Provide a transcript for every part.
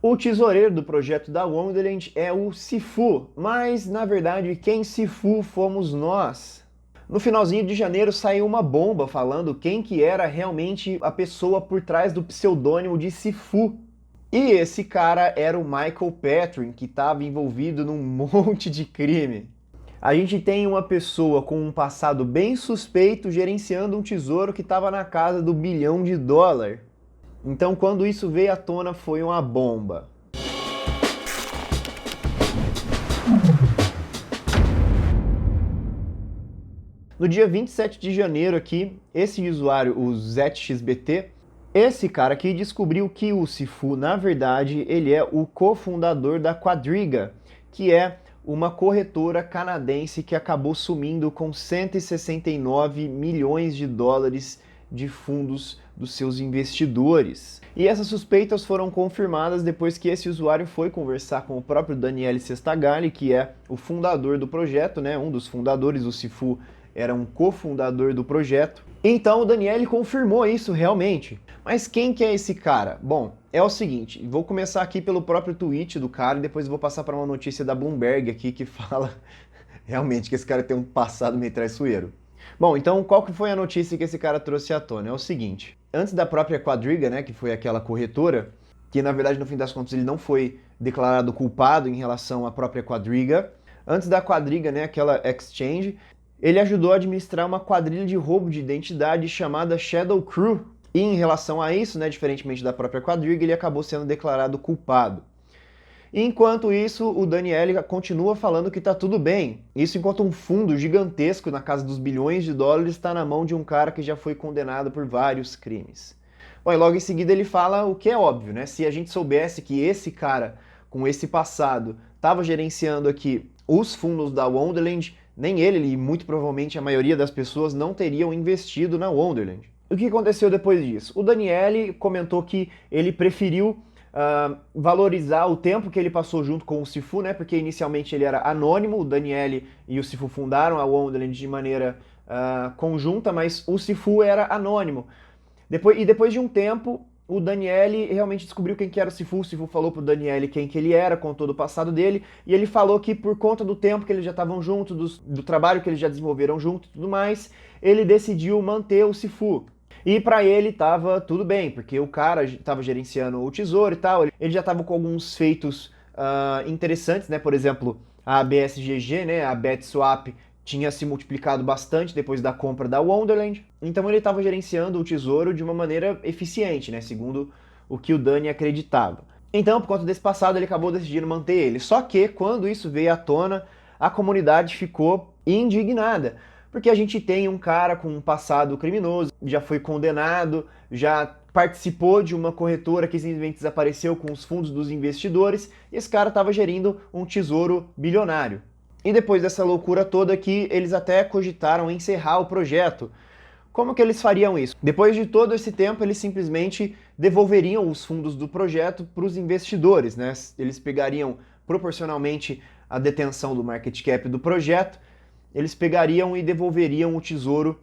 O tesoureiro do projeto da Wonderland é o Sifu, mas na verdade quem Sifu fomos nós. No finalzinho de janeiro saiu uma bomba falando quem que era realmente a pessoa por trás do pseudônimo de Sifu. E esse cara era o Michael Patrin, que estava envolvido num monte de crime. A gente tem uma pessoa com um passado bem suspeito gerenciando um tesouro que estava na casa do US 1 bilhão. Então, quando isso veio à tona, foi uma bomba. No dia 27 de janeiro aqui, esse usuário, o ZXBT, esse cara aqui descobriu que o Sifu, na verdade, ele é o cofundador da Quadriga, que é uma corretora canadense que acabou sumindo com 169 milhões de dólares de fundos dos seus investidores. E essas suspeitas foram confirmadas depois que esse usuário foi conversar com o próprio Daniele Sestagalli, que é o fundador do projeto, né? Um dos fundadores. O Sifu era um cofundador do projeto. Então o Daniele confirmou isso realmente. Mas quem que é esse cara? Bom, é o seguinte, vou começar aqui pelo próprio tweet do cara e depois vou passar para uma notícia da Bloomberg aqui que fala realmente que esse cara tem um passado meio traiçoeiro. Bom, então qual que foi a notícia que esse cara trouxe à tona? É o seguinte, antes da própria Quadriga, né, que foi aquela corretora, que na verdade no fim das contas ele não foi declarado culpado em relação à própria Quadriga, antes da Quadriga, né, aquela exchange, ele ajudou a administrar uma quadrilha de roubo de identidade chamada Shadow Crew. E em relação a isso, né, diferentemente da própria Quadriga, ele acabou sendo declarado culpado. Enquanto isso, o Daniele continua falando que está tudo bem. Isso enquanto um fundo gigantesco na casa dos bilhões de dólares está na mão de um cara que já foi condenado por vários crimes. Bom, e logo em seguida ele fala o que é óbvio, né? Se a gente soubesse que esse cara, com esse passado, estava gerenciando aqui os fundos da Wonderland, nem ele e muito provavelmente a maioria das pessoas não teriam investido na Wonderland. O que aconteceu depois disso? O Daniele comentou que ele preferiu valorizar o tempo que ele passou junto com o Sifu, né? Porque inicialmente ele era anônimo, o Daniele e o Sifu fundaram a Wonderland de maneira conjunta, mas o Sifu era anônimo. Depois de um tempo, o Daniele realmente descobriu quem que era o Sifu falou pro Daniele quem que ele era, contou do passado dele, e ele falou que por conta do tempo que eles já estavam juntos, do trabalho que eles já desenvolveram junto e tudo mais, ele decidiu manter o Sifu. E para ele tava tudo bem, porque o cara estava gerenciando o tesouro e tal, ele já estava com alguns feitos interessantes, né? Por exemplo, a BSGG, né? A BetSwap tinha se multiplicado bastante depois da compra da Wonderland, então ele estava gerenciando o tesouro de uma maneira eficiente, né? Segundo o que o Dani acreditava. Então, por conta desse passado, ele acabou decidindo manter ele. Só que, quando isso veio à tona, a comunidade ficou indignada. Porque a gente tem um cara com um passado criminoso, já foi condenado, já participou de uma corretora que simplesmente desapareceu com os fundos dos investidores, e esse cara estava gerindo um tesouro bilionário. E depois dessa loucura toda aqui, eles até cogitaram encerrar o projeto. Como que eles fariam isso? Depois de todo esse tempo, eles simplesmente devolveriam os fundos do projeto para os investidores, né? Eles pegariam proporcionalmente a detenção do market cap do projeto, eles pegariam e devolveriam o tesouro.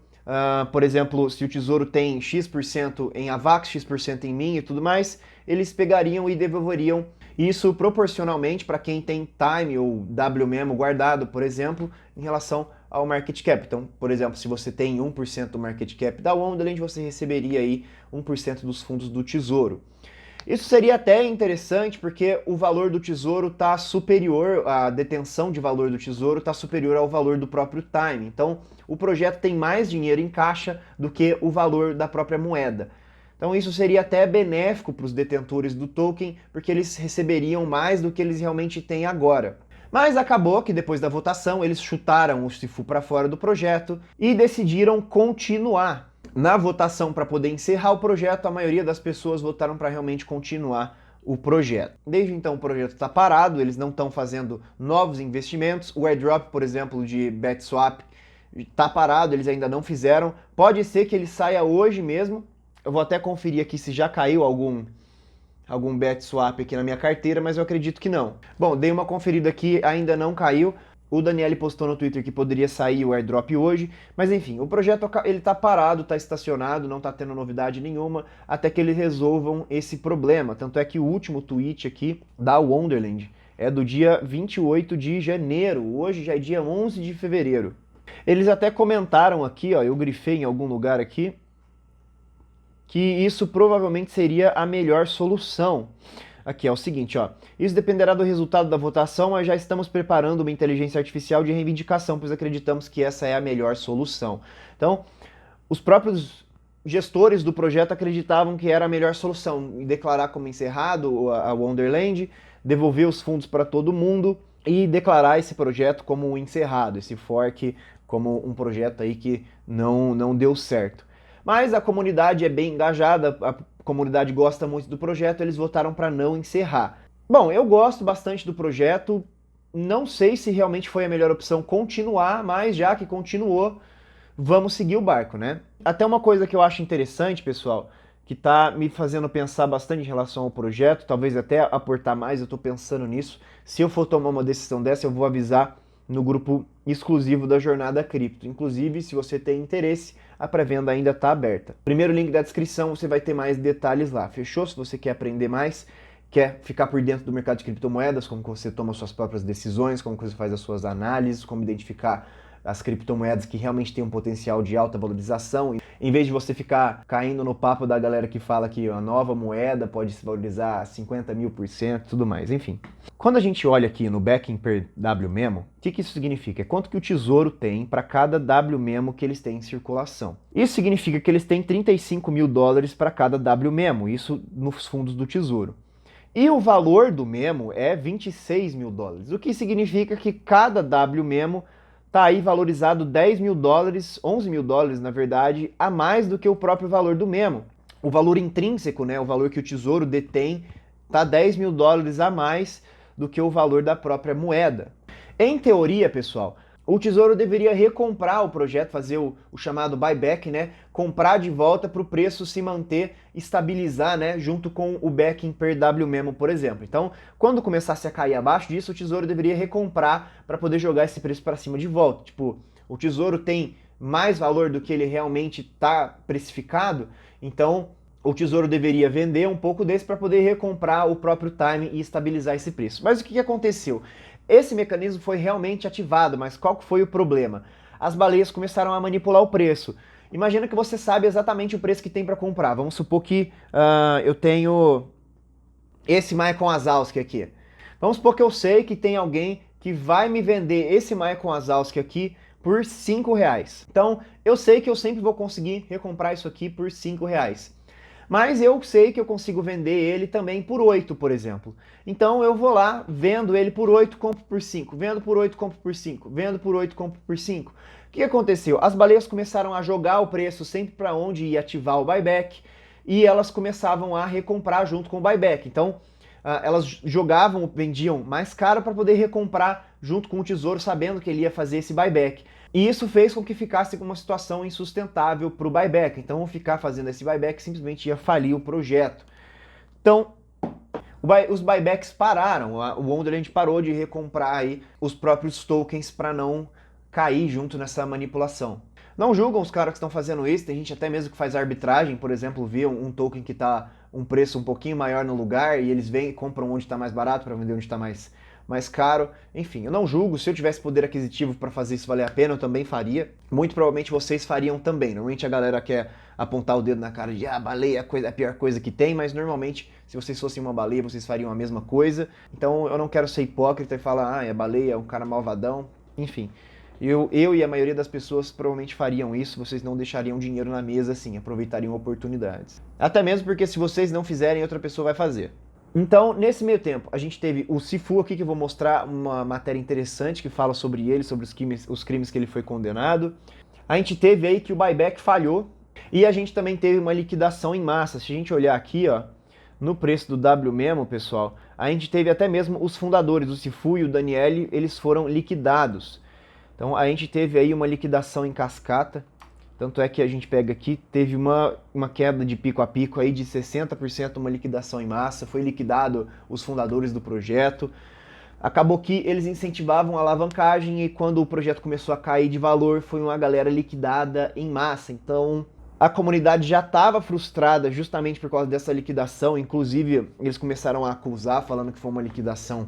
Por exemplo, se o tesouro tem X% em Avax, X% em mim e tudo mais, eles pegariam e devolveriam isso proporcionalmente para quem tem time ou WMemo guardado, por exemplo, em relação ao market cap. Então, por exemplo, se você tem 1% do market cap da Wonderland, você receberia aí 1% dos fundos do tesouro. Isso seria até interessante porque o valor do tesouro está superior, a detenção de valor do tesouro está superior ao valor do próprio time. Então, o projeto tem mais dinheiro em caixa do que o valor da própria moeda. Então, isso seria até benéfico para os detentores do token, porque eles receberiam mais do que eles realmente têm agora. Mas acabou que depois da votação eles chutaram o Sifu para fora do projeto e decidiram continuar. Na votação para poder encerrar o projeto, a maioria das pessoas votaram para realmente continuar o projeto. Desde então o projeto está parado, eles não estão fazendo novos investimentos. O airdrop, por exemplo, de BetSwap está parado, eles ainda não fizeram. Pode ser que ele saia hoje mesmo. Eu vou até conferir aqui se já caiu algum BetSwap aqui na minha carteira, mas eu acredito que não. Bom, dei uma conferida aqui, ainda não caiu. O Daniele postou no Twitter que poderia sair o airdrop hoje, mas enfim, o projeto ele tá parado, tá estacionado, não tá tendo novidade nenhuma, até que eles resolvam esse problema. Tanto é que o último tweet aqui da Wonderland é do dia 28 de janeiro, hoje já é dia 11 de fevereiro. Eles até comentaram aqui, ó, eu grifei em algum lugar aqui, que isso provavelmente seria a melhor solução. Aqui é o seguinte, ó. Isso dependerá do resultado da votação, mas já estamos preparando uma inteligência artificial de reivindicação, pois acreditamos que essa é a melhor solução. Então, os próprios gestores do projeto acreditavam que era a melhor solução, declarar como encerrado a Wonderland, devolver os fundos para todo mundo e declarar esse projeto como encerrado, esse fork como um projeto aí que não deu certo. Mas a comunidade é bem engajada, a comunidade gosta muito do projeto, eles votaram para não encerrar. Bom, eu gosto bastante do projeto, não sei se realmente foi a melhor opção continuar, mas já que continuou, vamos seguir o barco, né? Até uma coisa que eu acho interessante, pessoal, que tá me fazendo pensar bastante em relação ao projeto, talvez até aportar mais, eu tô pensando nisso. Se eu for tomar uma decisão dessa, eu vou avisar no grupo exclusivo da Jornada Cripto. Inclusive, se você tem interesse, a pré-venda ainda está aberta. Primeiro link da descrição, você vai ter mais detalhes lá. Fechou? Se você quer aprender mais, quer ficar por dentro do mercado de criptomoedas, como você toma suas próprias decisões, como você faz as suas análises, como identificar as criptomoedas que realmente têm um potencial de alta valorização, em vez de você ficar caindo no papo da galera que fala que a nova moeda pode se valorizar 50.000%, tudo mais, enfim. Quando a gente olha aqui no backing per WMemo, o que isso significa? É quanto que o Tesouro tem para cada WMemo que eles têm em circulação. Isso significa que eles têm 35 mil dólares para cada WMemo, isso nos fundos do Tesouro. E o valor do memo é 26 mil dólares, o que significa que cada WMemo tá aí valorizado 10 mil dólares, 11 mil dólares na verdade, a mais do que o próprio valor do memo. O valor intrínseco, né, o valor que o Tesouro detém, tá 10 mil dólares a mais do que o valor da própria moeda. Em teoria, pessoal, o Tesouro deveria recomprar o projeto, fazer o chamado buyback, né? Comprar de volta para o preço se manter, estabilizar, né? Junto com o backing per WMemo, por exemplo. Então, quando começasse a cair abaixo disso, o Tesouro deveria recomprar para poder jogar esse preço para cima de volta. Tipo, o Tesouro tem mais valor do que ele realmente está precificado, então o Tesouro deveria vender um pouco desse para poder recomprar o próprio time e estabilizar esse preço. Mas o que aconteceu? Esse mecanismo foi realmente ativado, mas qual que foi o problema? As baleias começaram a manipular o preço. Imagina que você sabe exatamente o preço que tem para comprar. Vamos supor que eu tenho esse Michael Wazowski aqui. Vamos supor que eu sei que tem alguém que vai me vender esse Michael Wazowski aqui por R$5. Então, eu sei que eu sempre vou conseguir recomprar isso aqui por R$5. Mas eu sei que eu consigo vender ele também por 8, por exemplo. Então eu vou lá, vendo ele por 8, compro por 5, vendo por 8, compro por 5, vendo por 8, compro por 5. O que aconteceu? As baleias começaram a jogar o preço sempre para onde ia ativar o buyback e elas começavam a recomprar junto com o buyback. Então elas jogavam, vendiam mais caro para poder recomprar junto com o Tesouro, sabendo que ele ia fazer esse buyback. E isso fez com que ficasse com uma situação insustentável para o buyback. Então, ficar fazendo esse buyback simplesmente ia falir o projeto. Então, os buybacks pararam. O Wonderland parou de recomprar aí os próprios tokens para não cair junto nessa manipulação. Não julgam os caras que estão fazendo isso. Tem gente até mesmo que faz arbitragem, por exemplo, vê um token que está um preço um pouquinho maior no lugar e eles vêm e compram onde está mais barato para vender onde está mais caro. Enfim, eu não julgo, se eu tivesse poder aquisitivo para fazer isso valer a pena, eu também faria. Muito provavelmente vocês fariam também. Normalmente a galera quer apontar o dedo na cara de baleia é a pior coisa que tem, mas normalmente se vocês fossem uma baleia, vocês fariam a mesma coisa. Então eu não quero ser hipócrita e falar, é baleia, é um cara malvadão. Enfim, eu e a maioria das pessoas provavelmente fariam isso, vocês não deixariam dinheiro na mesa assim, aproveitariam oportunidades. Até mesmo porque se vocês não fizerem, outra pessoa vai fazer. Então, nesse meio tempo, a gente teve o Sifu aqui, que eu vou mostrar uma matéria interessante que fala sobre ele, sobre os crimes que ele foi condenado. A gente teve aí que o buyback falhou e a gente também teve uma liquidação em massa. Se a gente olhar aqui, ó, no preço do WMemo, pessoal, a gente teve até mesmo os fundadores, o Sifu e o Daniele, eles foram liquidados. Então, a gente teve aí uma liquidação em cascata. Tanto é que a gente pega aqui, teve uma queda de pico a pico aí de 60%, uma liquidação em massa, foi liquidado os fundadores do projeto. Acabou que eles incentivavam a alavancagem e quando o projeto começou a cair de valor, foi uma galera liquidada em massa. Então, a comunidade já estava frustrada justamente por causa dessa liquidação. Inclusive, eles começaram a acusar, falando que foi uma liquidação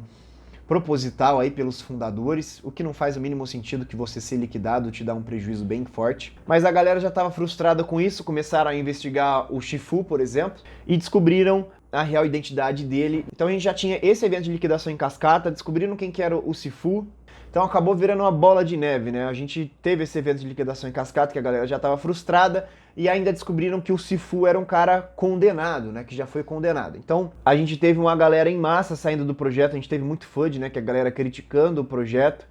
proposital aí pelos fundadores, o que não faz o mínimo sentido, que você ser liquidado te dá um prejuízo bem forte. Mas a galera já estava frustrada com isso, começaram a investigar o Shifu, por exemplo, e descobriram a real identidade dele. Então a gente já tinha esse evento de liquidação em cascata, descobriram quem que era o Shifu, então acabou virando uma bola de neve, né? A gente teve esse evento de liquidação em cascata, que a galera já estava frustrada, e ainda descobriram que o Shifu era um cara condenado, né? Que já foi condenado. Então a gente teve uma galera em massa saindo do projeto, a gente teve muito FUD, né? Que a galera criticando o projeto.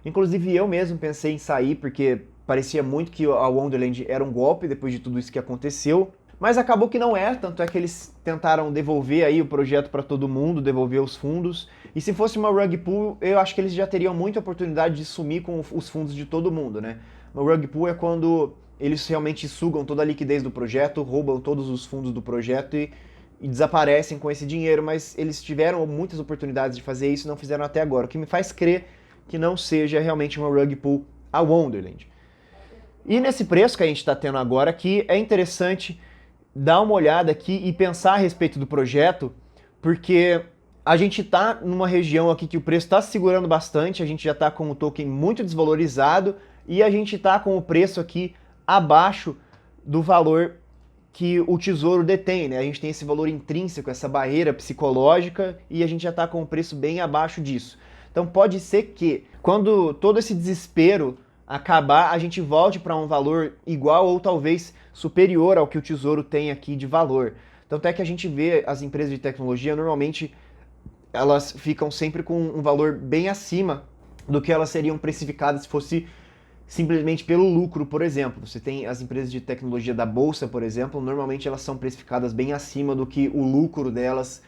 Inclusive eu mesmo pensei em sair, porque parecia muito que a Wonderland era um golpe depois de tudo isso que aconteceu. Mas acabou que não é, tanto é que eles tentaram devolver aí o projeto para todo mundo, devolver os fundos. E se fosse uma rug pull, eu acho que eles já teriam muita oportunidade de sumir com os fundos de todo mundo, né? Uma rug pull é quando eles realmente sugam toda a liquidez do projeto, roubam todos os fundos do projeto e desaparecem com esse dinheiro, mas eles tiveram muitas oportunidades de fazer isso e não fizeram até agora, o que me faz crer que não seja realmente uma rug pull a Wonderland. E nesse preço que a gente está tendo agora aqui, é interessante dar uma olhada aqui e pensar a respeito do projeto, porque a gente está numa região aqui que o preço está se segurando bastante, a gente já está com o token muito desvalorizado e a gente está com o preço aqui abaixo do valor que o Tesouro detém, né? A gente tem esse valor intrínseco, essa barreira psicológica, e a gente já está com o preço bem abaixo disso. Então pode ser que, quando todo esse desespero acabar, a gente volte para um valor igual ou talvez superior ao que o Tesouro tem aqui de valor. Tanto é que a gente vê as empresas de tecnologia, normalmente elas ficam sempre com um valor bem acima do que elas seriam precificadas se fosse simplesmente pelo lucro, por exemplo. Você tem as empresas de tecnologia da Bolsa, por exemplo, normalmente elas são precificadas bem acima do que o lucro delas,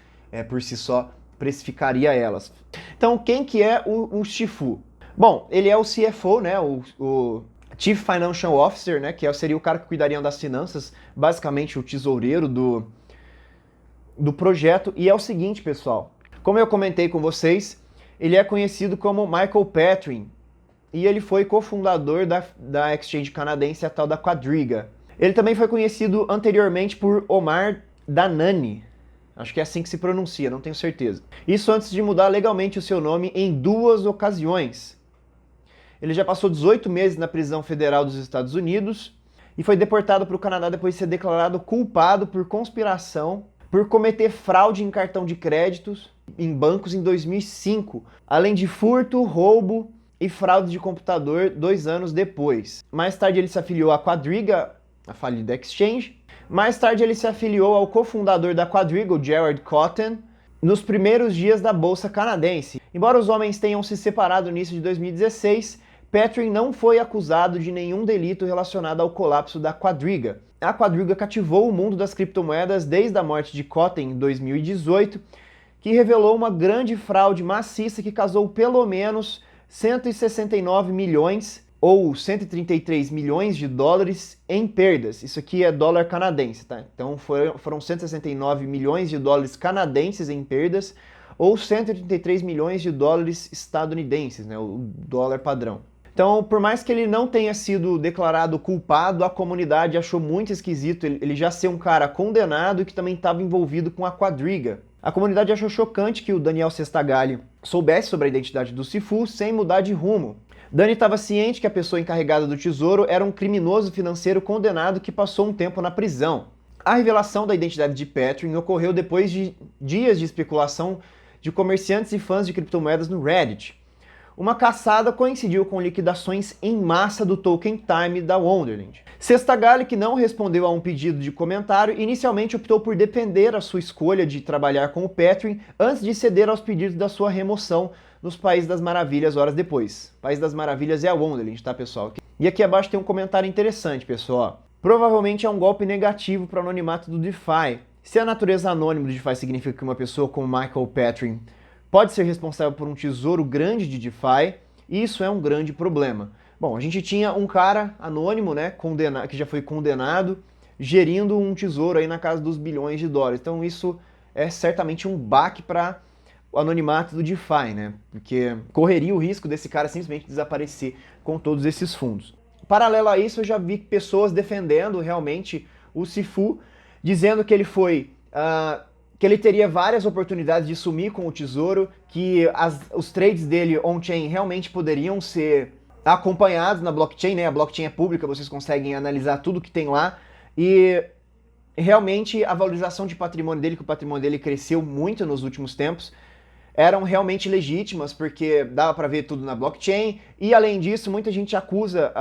por si só, precificaria elas. Então, quem que é o Shifu? Bom, ele é o CFO, né, o Chief Financial Officer, né, que seria o cara que cuidaria das finanças, basicamente o tesoureiro do projeto. E é o seguinte, pessoal, como eu comentei com vocês, ele é conhecido como Michael Patrin, e ele foi cofundador da exchange canadense, a tal da Quadriga. Ele também foi conhecido anteriormente por Omar Danani, acho que é assim que se pronuncia, não tenho certeza. Isso antes de mudar legalmente o seu nome em 2 ocasiões. Ele já passou 18 meses na prisão federal dos Estados Unidos e foi deportado para o Canadá depois de ser declarado culpado por conspiração por cometer fraude em cartão de créditos em bancos em 2005, além de furto, roubo e fraude de computador 2 anos depois. Mais tarde ele se afiliou à Quadriga, a falida exchange. Mais tarde ele se afiliou ao cofundador da Quadriga, o Gerard Cotton, nos primeiros dias da Bolsa Canadense. Embora os homens tenham se separado no início de 2016, Patrin não foi acusado de nenhum delito relacionado ao colapso da Quadriga. A Quadriga cativou o mundo das criptomoedas desde a morte de Cotton em 2018, que revelou uma grande fraude maciça que causou pelo menos 169 milhões ou 133 milhões de dólares em perdas. Isso aqui é dólar canadense, tá? Então foram 169 milhões de dólares canadenses em perdas ou 133 milhões de dólares estadunidenses, né? O dólar padrão. Então, por mais que ele não tenha sido declarado culpado, a comunidade achou muito esquisito ele já ser um cara condenado e que também estava envolvido com a Quadriga. A comunidade achou chocante que o Daniel Sestagale soubesse sobre a identidade do Shifu sem mudar de rumo. Dani estava ciente que a pessoa encarregada do tesouro era um criminoso financeiro condenado que passou um tempo na prisão. A revelação da identidade de Patrin ocorreu depois de dias de especulação de comerciantes e fãs de criptomoedas no Reddit. Uma caçada coincidiu com liquidações em massa do Token Time da Wonderland. Sestagale, que não respondeu a um pedido de comentário, inicialmente optou por defender a sua escolha de trabalhar com o Patrin antes de ceder aos pedidos da sua remoção nos País das Maravilhas horas depois. País das Maravilhas é a Wonderland, tá, pessoal? E aqui abaixo tem um comentário interessante, pessoal. Provavelmente é um golpe negativo para o anonimato do DeFi. Se a natureza anônima do DeFi significa que uma pessoa como Michael Patrin pode ser responsável por um tesouro grande de DeFi, isso é um grande problema. Bom, a gente tinha um cara anônimo, né, que já foi condenado, gerindo um tesouro aí na casa dos bilhões de dólares. Então isso é certamente um baque para o anonimato do DeFi, né? Porque correria o risco desse cara simplesmente desaparecer com todos esses fundos. Paralelo a isso, eu já vi pessoas defendendo realmente o Sifu, dizendo que ele foi... que ele teria várias oportunidades de sumir com o tesouro, que os trades dele on-chain realmente poderiam ser acompanhados na blockchain, né? A blockchain é pública, vocês conseguem analisar tudo que tem lá, e realmente a valorização de patrimônio dele, que o patrimônio dele cresceu muito nos últimos tempos, eram realmente legítimas, porque dava para ver tudo na blockchain, e além disso, muita gente acusa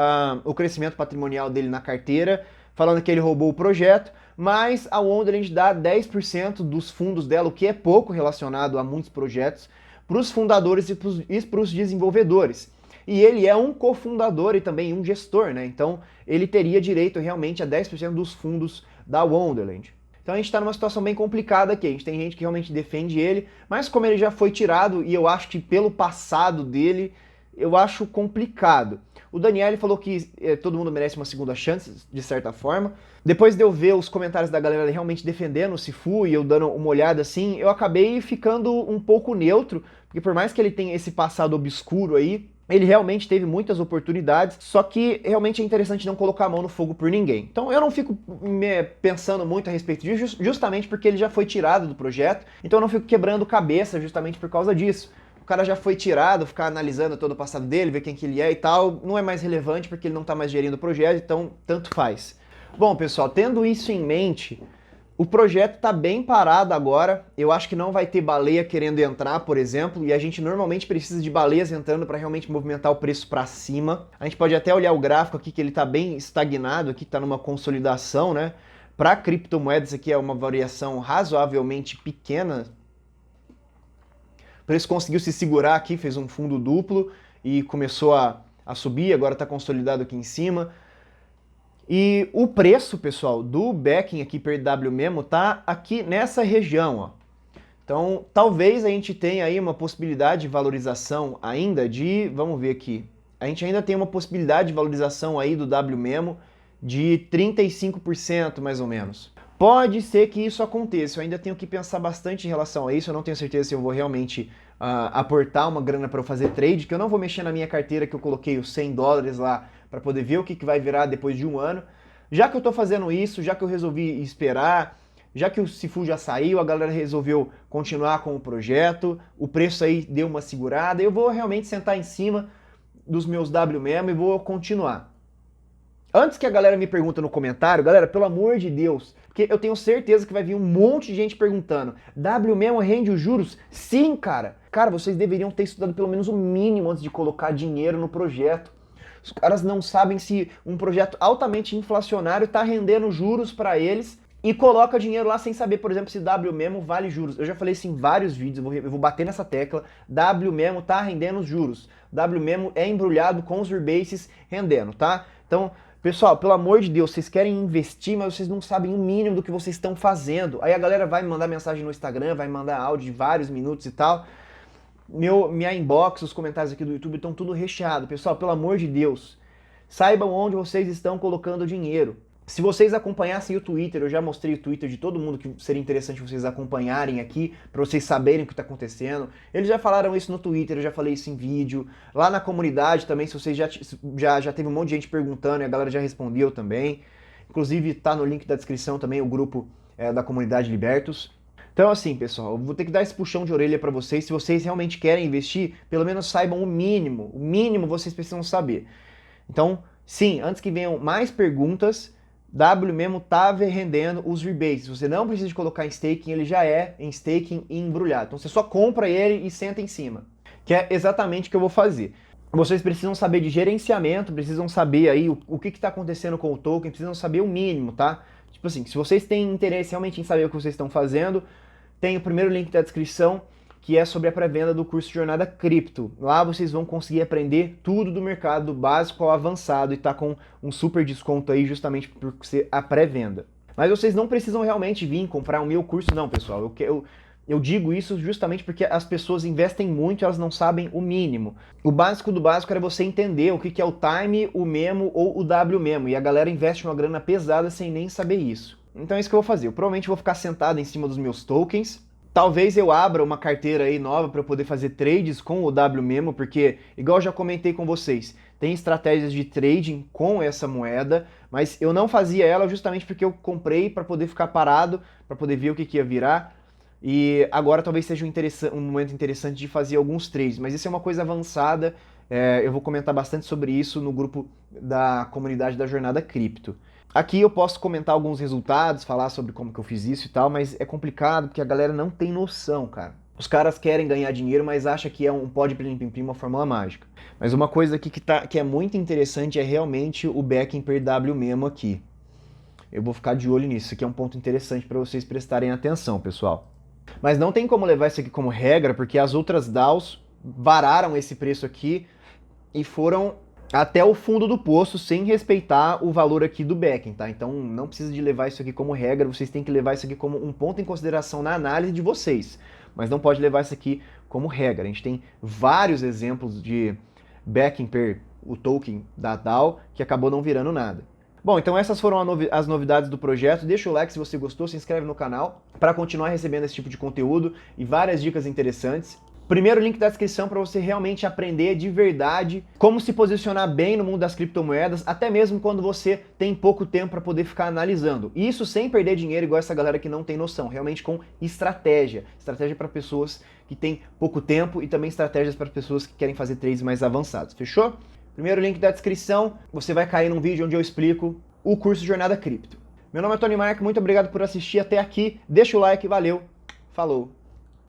o crescimento patrimonial dele na carteira, falando que ele roubou o projeto, mas a Wonderland dá 10% dos fundos dela, o que é pouco relacionado a muitos projetos, para os fundadores e para os desenvolvedores. E ele é um cofundador e também um gestor, né? Então ele teria direito realmente a 10% dos fundos da Wonderland. Então a gente está numa situação bem complicada aqui, a gente tem gente que realmente defende ele, mas como ele já foi tirado, e eu acho que pelo passado dele, eu acho complicado. O Daniel falou que todo mundo merece uma segunda chance, de certa forma. Depois de eu ver os comentários da galera realmente defendendo o Sifu e eu dando uma olhada assim, eu acabei ficando um pouco neutro, porque por mais que ele tenha esse passado obscuro aí, ele realmente teve muitas oportunidades, só que realmente é interessante não colocar a mão no fogo por ninguém. Então eu não fico pensando muito a respeito disso, justamente porque ele já foi tirado do projeto, então eu não fico quebrando cabeça justamente por causa disso. O cara já foi tirado, ficar analisando todo o passado dele, ver quem que ele é e tal, não é mais relevante porque ele não tá mais gerindo o projeto, então tanto faz. Bom, pessoal, tendo isso em mente, o projeto está bem parado agora, eu acho que não vai ter baleia querendo entrar, por exemplo, e a gente normalmente precisa de baleias entrando para realmente movimentar o preço para cima. A gente pode até olhar o gráfico aqui que ele está bem estagnado, aqui está numa consolidação, né? Para criptomoedas aqui é uma variação razoavelmente pequena. O preço conseguiu se segurar aqui, fez um fundo duplo e começou a subir, agora está consolidado aqui em cima. E o preço, pessoal, do backing aqui per WMemo tá aqui nessa região, ó. Então, talvez a gente tenha aí uma possibilidade de valorização ainda de, vamos ver aqui, a gente ainda tem uma possibilidade de valorização aí do WMemo de 35% mais ou menos. Pode ser que isso aconteça, eu ainda tenho que pensar bastante em relação a isso, eu não tenho certeza se eu vou realmente aportar uma grana para eu fazer trade, que eu não vou mexer na minha carteira que eu coloquei os $100 lá para poder ver o que vai virar depois de um ano. Já que eu tô fazendo isso, já que eu resolvi esperar, já que o Sifu já saiu, a galera resolveu continuar com o projeto, o preço aí deu uma segurada, eu vou realmente sentar em cima dos meus WMemo e vou continuar. Antes que a galera me pergunte no comentário, galera, pelo amor de Deus, porque eu tenho certeza que vai vir um monte de gente perguntando, WMemo rende os juros? Sim, cara! Cara, vocês deveriam ter estudado pelo menos o mínimo antes de colocar dinheiro no projeto. Os caras não sabem se um projeto altamente inflacionário está rendendo juros para eles e coloca dinheiro lá sem saber, por exemplo, se WMemo vale juros. Eu já falei isso em vários vídeos, eu vou bater nessa tecla. WMemo tá rendendo os juros. WMemo é embrulhado com os rebases rendendo, tá? Então, pessoal, pelo amor de Deus, vocês querem investir, mas vocês não sabem o mínimo do que vocês estão fazendo. Aí a galera vai me mandar mensagem no Instagram, vai mandar áudio de vários minutos e tal. Minha inbox, os comentários aqui do YouTube estão tudo recheado. Pessoal, pelo amor de Deus, saibam onde vocês estão colocando o dinheiro. Se vocês acompanhassem o Twitter, eu já mostrei o Twitter de todo mundo que seria interessante vocês acompanharem aqui, para vocês saberem o que está acontecendo. Eles já falaram isso no Twitter, eu já falei isso em vídeo. Lá na comunidade também, se vocês já teve um monte de gente perguntando e a galera já respondeu também. Inclusive tá no link da descrição também o grupo da comunidade Libertos. Então assim, pessoal, eu vou ter que dar esse puxão de orelha para vocês. Se vocês realmente querem investir, pelo menos saibam o mínimo vocês precisam saber. Então, sim, antes que venham mais perguntas, WMemo tá rendendo os rebates. Você não precisa de colocar em staking, ele já é em staking e embrulhado. Então você só compra ele e senta em cima, que é exatamente o que eu vou fazer. Vocês precisam saber de gerenciamento, precisam saber aí o que está acontecendo com o token, precisam saber o mínimo, tá? Tipo assim, se vocês têm interesse realmente em saber o que vocês estão fazendo, tem o primeiro link da descrição, que é sobre a pré-venda do curso Jornada Cripto. Lá vocês vão conseguir aprender tudo do mercado, do básico ao avançado, e tá com um super desconto aí justamente por ser a pré-venda. Mas vocês não precisam realmente vir comprar o meu curso não, pessoal. Eu digo isso justamente porque as pessoas investem muito e elas não sabem o mínimo. O básico do básico era você entender o que é o Time, o Memo ou o WMemo, e a galera investe uma grana pesada sem nem saber isso. Então é isso que eu vou fazer. Eu provavelmente vou ficar sentado em cima dos meus tokens, Talvez eu abra uma carteira aí nova para poder fazer trades com o WMemo, porque, igual eu já comentei com vocês, tem estratégias de trading com essa moeda, mas eu não fazia ela justamente porque eu comprei para poder ficar parado, para poder ver o que ia virar. E agora talvez seja um momento interessante de fazer alguns trades, mas isso é uma coisa avançada. Eu vou comentar bastante sobre isso no grupo da comunidade da Jornada Cripto. Aqui eu posso comentar alguns resultados, falar sobre como que eu fiz isso e tal, mas é complicado porque a galera não tem noção, cara. Os caras querem ganhar dinheiro, mas acham que é um pó de plim-plim-plim, uma fórmula mágica. Mas uma coisa aqui que é muito interessante é realmente o backing per WMemo aqui. Eu vou ficar de olho nisso, isso aqui é um ponto interessante para vocês prestarem atenção, pessoal. Mas não tem como levar isso aqui como regra, porque as outras DAOs vararam esse preço aqui e foram até o fundo do poço sem respeitar o valor aqui do backing, tá? Então não precisa de levar isso aqui como regra, vocês têm que levar isso aqui como um ponto em consideração na análise de vocês, mas não pode levar isso aqui como regra. A gente tem vários exemplos de backing per o token da DAO que acabou não virando nada. Bom, então essas foram as novidades do projeto. Deixa o like se você gostou, se inscreve no canal para continuar recebendo esse tipo de conteúdo e várias dicas interessantes. Primeiro link da descrição para você realmente aprender de verdade como se posicionar bem no mundo das criptomoedas, até mesmo quando você tem pouco tempo para poder ficar analisando. E isso sem perder dinheiro, igual essa galera que não tem noção, realmente com estratégia. Estratégia para pessoas que têm pouco tempo e também estratégias para pessoas que querem fazer trades mais avançados. Fechou? Primeiro link da descrição, você vai cair num vídeo onde eu explico o curso Jornada Cripto. Meu nome é Tony Mark, muito obrigado por assistir até aqui. Deixa o like, valeu, falou!